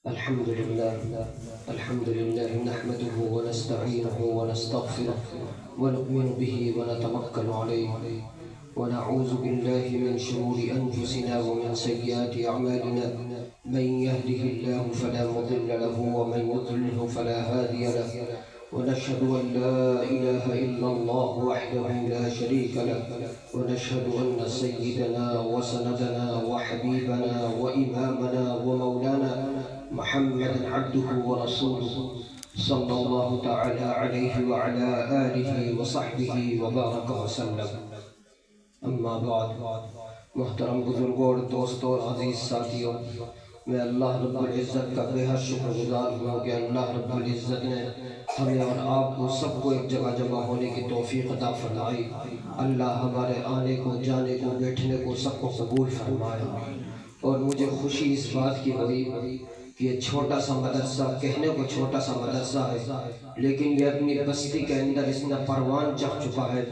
الحمد لله نحمده ونستعينه ونستغفره ونؤمن به ونتوكل عليه ونعوذ بالله من شرور أنفسنا ومن سيئات أعمالنا من يهده الله فلا مضل له ومن يضلله فلا هادي له ونشهد أن لا إله إلا الله وحده لا شريك له ونشهد أن سيدنا وسندنا وحبيبنا وإمامنا ومولانا محمد عبده ورسوله صلى الله تعالى عليه وعلى آله وصحبه وبارك وسلم اما بعد محترم بزرگوں اور دوستوں اور عزیز ساتھیوں، میں اللہ رب العزت کا بے حد شکر گزار ہوں کہ اللہ رب العزت نے ہمیں اور آپ کو سب کو ایک جگہ جمع ہونے کی توفیق عطا فرمائی۔ اللہ ہمارے آنے کو، جانے کو، بیٹھنے کو سب کو قبول فرمائے۔ اور مجھے خوشی اس بات کی ہوئی کہ یہ چھوٹا سا مدرسہ، کہنے کو چھوٹا سا مدرسہ ہے، لیکن یہ اپنی بستی کے اندر اس نے پروان چڑھ چکا ہے۔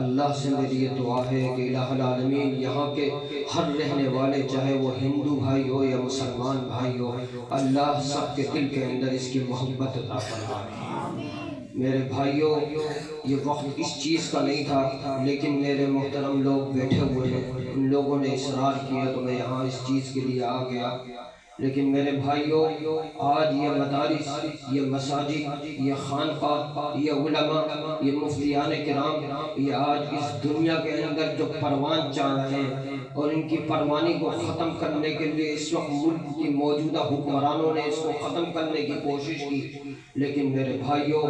اللہ سے میری یہ دعا ہے کہ الہ العالمین یہاں کے ہر رہنے والے، چاہے وہ ہندو بھائی ہو یا مسلمان بھائی ہو، اللہ سب کے دل کے اندر اس کی محبت عطا فرمائے۔ میرے بھائیوں، یہ وقت اس چیز کا نہیں تھا، لیکن میرے محترم لوگ بیٹھے ہوئے ہیں، ان لوگوں نے اصرار کیا تو میں یہاں اس چیز کے لیے آ گیا۔ لیکن میرے بھائیوں، آج یہ مدارس، یہ مساجد، یہ خانقاہ، یہ علماء، یہ مفتیان کرام، یہ آج اس دنیا کے اندر جو پروان چاہ رہے ہیں اور ان کی پروانی کو ختم کرنے کے لیے اس وقت ملک کی موجودہ حکمرانوں نے اس کو ختم کرنے کی کوشش کی، لیکن میرے بھائیوں،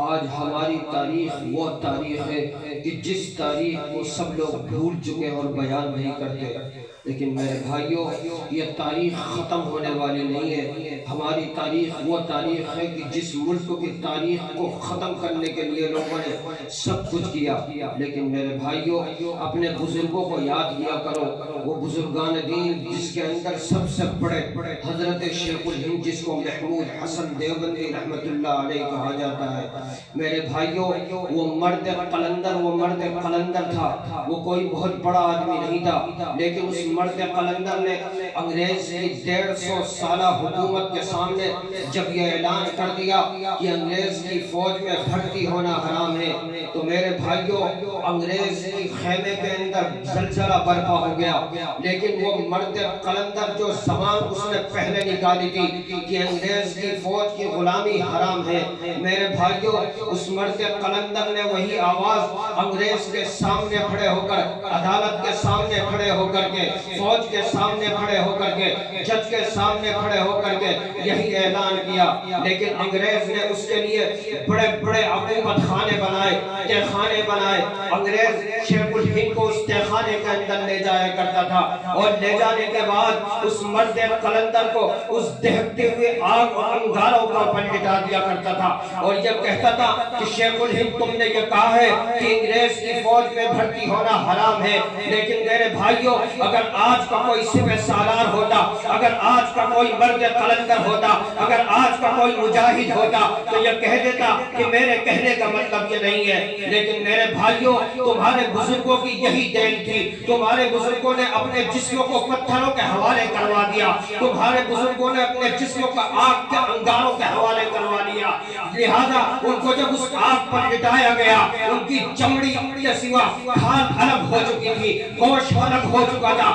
آج ہماری تاریخ وہ تاریخ ہے کہ جس تاریخ کو سب لوگ بھول چکے اور بیان نہیں کرتے۔ لیکن میرے بھائیوں، یہ تاریخ ختم ہونے والی نہیں ہے۔ ہماری تاریخ وہ تاریخ ہے کہ جس ملک کی تاریخ کو ختم کرنے کے لیے لوگوں نے سب کچھ کیا۔ لیکن میرے بھائیوں، اپنے بزرگوں کو یاد کیا کرو، وہ بزرگان دین جس کے اندر سب سے بڑے حضرت شیخ الہند، جس کو محمود حسن دیوبندی رحمت اللہ علیہ کہا جاتا ہے۔ میرے بھائیوں، وہ مرد قلندر تھا، وہ کوئی بہت بڑا آدمی نہیں تھا، لیکن اس مرد قلندر نے انگریز کی 150 سالہ حکومت کے سامنے جب یہ اعلان کر دیا کہ انگریز کی فوج میں بھرتی ہونا حرام ہے، تو میرے بھائیوں، انگریز کی خیمے کے اندر زلزلہ برپا ہو گیا۔ لیکن وہ مرد قلندر جو زبان اس نے پہلے نکالی تھی کہ انگریز کی فوج کی غلامی حرام ہے، میرے بھائیوں، اس مرد قلندر نے وہی آواز انگریز کے سامنے کھڑے ہو کر، عدالت کے سامنے کھڑے ہو کر کے، فوج کے سامنے کھڑے ہو کر کے، جج کے سامنے کھڑے ہو کر کے یہی اعلان کیا۔ لیکن انگریز نے اس کے لیے بڑے بڑے حکومت خانے بنائے، تہخانے بنائے۔ انگریز شیخ الہند کو اس تہخانے کے اندر لے جایا کرتا تھا، اور لے جانے کے بعد اس مرد قلندر کو اس دہکتے ہوئے آگ اور انگاروں کا اوپر لٹا دیا کرتا تھا، اور یہ کہتا تھا کہ شیخ الہند تم نے یہ کہا ہے کہ انگریز کی فوج میں بھرتی ہونا حرام ہے، لیکن میرے بھائیوں، اگر آج کا کوئی سپہ سالار ہوتا، اگر آج کا کوئی مرد قلندر ہوتا، اگر آج کا کوئی مجاہد ہوتا تو یہ کہہ دیتا کہ میرے کہنے کا مطلب یہ نہیں ہے۔ لیکن میرے بھائیوں، تمہارے بزرگوں کی یہی دین تھی، تمہارے بزرگوں نے اپنے جسموں کو پتھروں کے حوالے کروا دیا، تمہارے بزرگوں نے اپنے جسموں کا آگ کے انگاروں کے حوالے کروا دیا، لہذا ان کو جب اس آگ پر لٹایا گیا، ان کی چمڑی کے سوا کھال الگ ہو چکی تھی، گوشت الگ ہو چکا تھا،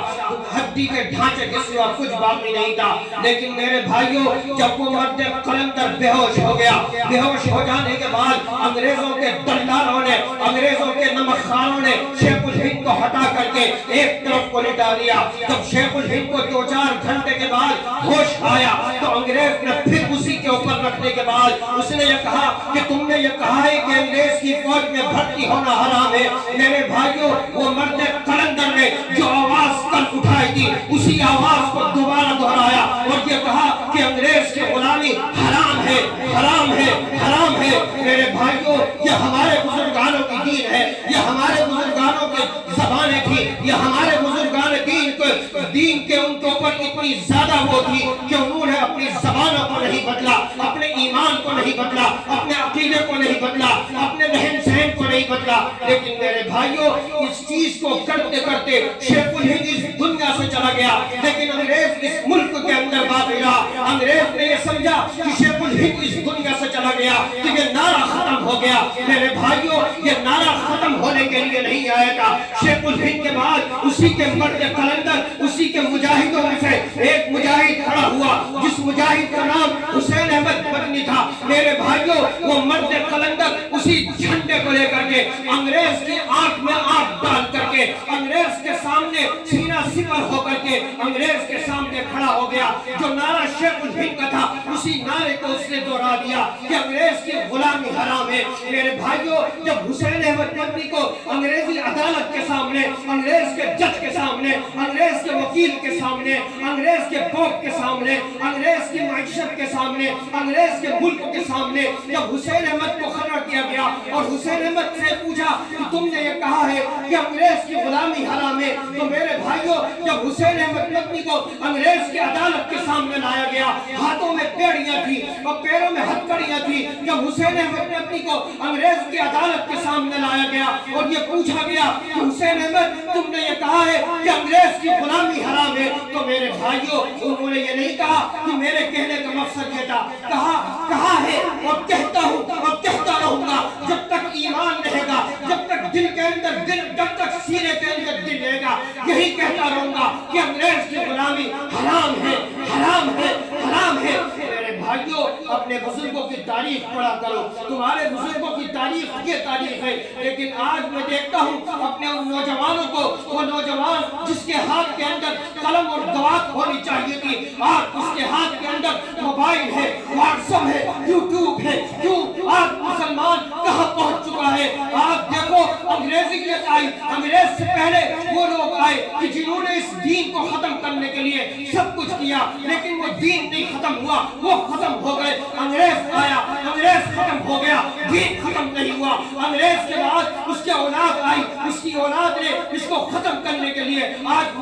ہڈی کے ڈھانچے کے سوا کچھ باقی نہیں تھا۔ لیکن میرے بھائیوں، جب وہ مرد قلندر بے ہوش ہو گیا، بے ہوش ہو جانے کے بعد انگریزوں کے دلالوں نے، انگریزوں کے نمکخانوں نے شیخ الہند کو ہٹا کر کے ایک طرف کو لٹا دیا۔ جب شیخ الہند کو 2-4 گھنٹے کے بعد ہوش آیا تو انگریز نے پھر اسی کے اوپر رکھنے کے بعد اس نے یہ کہا کہ تم نے یہ کہا ہے کہ انگریز کی فوج میں بھرتی ہونا حرام ہے۔ میرے بھائیوں، وہ مرد قلندر نے جو آواز کل اٹھائی تھی، اسی آواز کو دوبارہ دہرایا اور یہ کہا کہ انگریز کی غلامی حرام ہے، حرام ہے، حرام ہے۔ میرے بھائیوں، یہ ہمارے بزرگانوں کی دین ہے، یہ ہمارے بزرگانوں کی زبانیں تھی، یہ ہمارے بزرگان دین کے ان کے اوپر اتنی زیادہ وہ تھی کہ انہوں نے اپنی زبانوں کو نہیں بدلا، اپنے ایمان کو نہیں بدلا، اپنے عقیدے کو نہیں بدلا، اپنے رہن سہن کو نہیں بدلا، لیکن میرے بھائیوں اس چیز کو کرتے کرتے شیخ الہند اس دنیا سے چلا گیا، لیکن انگریز اس ملک کے اندر باقی رہا۔ انگریز نے یہ سمجھا کہ شیخ الہند اس دنیا سے چلا گیا تو یہ نعرہ ختم ہو گیا۔ میرے بھائیوں یہ نعرہ ختم ہونے کے لیے نہیں آئے گا۔ شیخ الہند کے بعد اسی کے مرد قلندر، اسی کے مجاہدوں میں سے ایک مجاہد کھڑا ہوا جس مجاہد کا نام حسین احمد مدنی تھا۔ میرے بھائیوں وہ مرد قلندر اسی جھنڈے کو لے کر کے انگریز کی آنکھ میں آنکھ ڈال کر کے انگریز کے سامنے سینہ سپر ہو کر کے انگریز کے سامنے کھڑا ہو گیا۔ جو نعرہ شیخ الہند کا تھا اسی نعرے کو اس نے دوہرا دیا کہ انگریز کی غلامی حرام ہے۔ میرے بھائیوں جب حسین احمد مدنی کو انگریزی عدالت کے سامنے، انگریز کے جج کے سامنے، انگریز کے وکیل کے سامنے، انگریز کے فوج کے سامنے، انگریز کی معیشت کے سامنے، انگریز کے ملک کے سامنے جب حسین احمد کو کھڑا کیا گیا اور حسین احمد سے پوچھا کہ تم نے یہ کہا ہے کہ انگریز کی غلامی حرام ہے، تو میرے بھائیوں جب حسین احمد مدنی کو انگریز کی عدالت کے سامنے لایا گیا، ہاتھوں میں بیڑیاں تھی اور پیروں میں ہتھکڑیاں تھی۔ جب حسین احمد مدنی کو انگریز کی عدالت کے سامنے لایا گیا اور یہ پوچھا گیا کہ حسین احمد تم نے یہ کہا ہے کہ انگریز کی غلامی حرام ہے، تو میرے بھائیوں انہوں نے یہ نہیں کہا کہ میرے کہنے کا مقصد یہ تھا، کہا ہے اور کہتا ہوں اور کہتا رہوں گا جب تک ایمان رہے گا، جب تک دل کے اندر دل، جب تک سینے کے اندر دل رہے گا، یہی کہتا رہوں گا کہ انگریز کی غلامی حرام ہے، حرام ہے، حرام ہے۔ میرے بھائیوں اپنے بزرگوں کی تاریخ پڑھا کرو، تمہارے بزرگوں کی تاریخ یہ تاریخ ہے، لیکن آج میں دیکھتا ہوں اپنے ان نوجوانوں کو، وہ نوجوان جس کے ہاتھ کے اندر قلم اور دوات ہونی چاہیے تھی، آج اس کے ہاتھ کے اندر موبائل ہے، واٹس ایپ ہے، یوٹیوب ہے۔ کیوں آج مسلمان کہاں پہنچ چکا ہے؟ آپ دیکھو انگریزیت آئی، انگریز سے پہلے وہ لوگ آئے کہ جنہوں نے اس دین کو ختم کرنے کے لیے سب کچھ کیا، لیکن وہ دین نہیں ختم ہوا، وہ ختم ہو گئے۔ انگریز آیا، انگریز ختم ہو گیا، دین ختم نہیں ہوا۔ انگریز کے بعد اس کی اولاد آئی، اس کی اولاد نے اس کو ختم کرنے کے لیے آج